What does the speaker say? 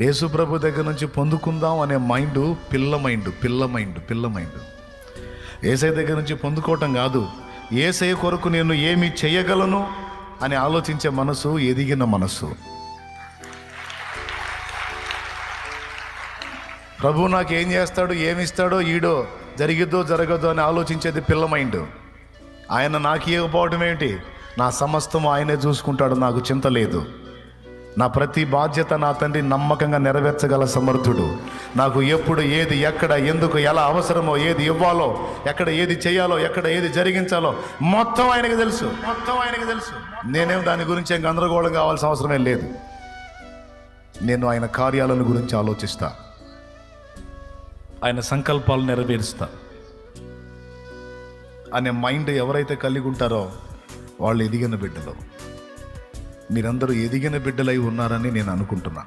యేసు ప్రభు దగ్గర నుంచి పొందుకుందాం అనే మైండ్ పిల్ల మైండ్. యేసయ్య దగ్గర నుంచి పొందుకోవటం కాదు, యేసయ్య కొరకు నేను ఏమి చేయగలను అని ఆలోచించే మనసు ఎదిగిన మనసు. ప్రభు నాకు ఏం చేస్తాడు, ఏమిస్తాడో, ఈడో జరిగిద్దో జరగదో అని ఆలోచించేది పిల్ల మైండ్. ఆయన నాకు ఇవ్వకపోవడం ఏంటి, నా సమస్తం ఆయనే చూసుకుంటాడు, నాకు చింత లేదు. నా ప్రతి బాధ్యత నా తండ్రి నమ్మకంగా నెరవేర్చగల సమర్థుడు. నాకు ఎప్పుడు ఏది, ఎక్కడ, ఎందుకు, ఎలా అవసరమో, ఏది ఇవ్వాలో, ఎక్కడ ఏది చేయాలో, ఎక్కడ ఏది జరిగించాలో మొత్తం ఆయనకి తెలుసు. నేనేం దాని గురించి ఏం గందరగోళం కావాల్సిన అవసరమే లేదు. నేను ఆయన కార్యాలను గురించి ఆలోచిస్తా, ఆయన సంకల్పాలు నెరవేరుస్తా అనే మైండ్ ఎవరైతే కలిగి ఉంటారో వాళ్ళు ఎదిగిన బిడ్డలు. మీరందరూ ఎదిగిన బిడ్డలై ఉన్నారని నేను అనుకుంటున్నా.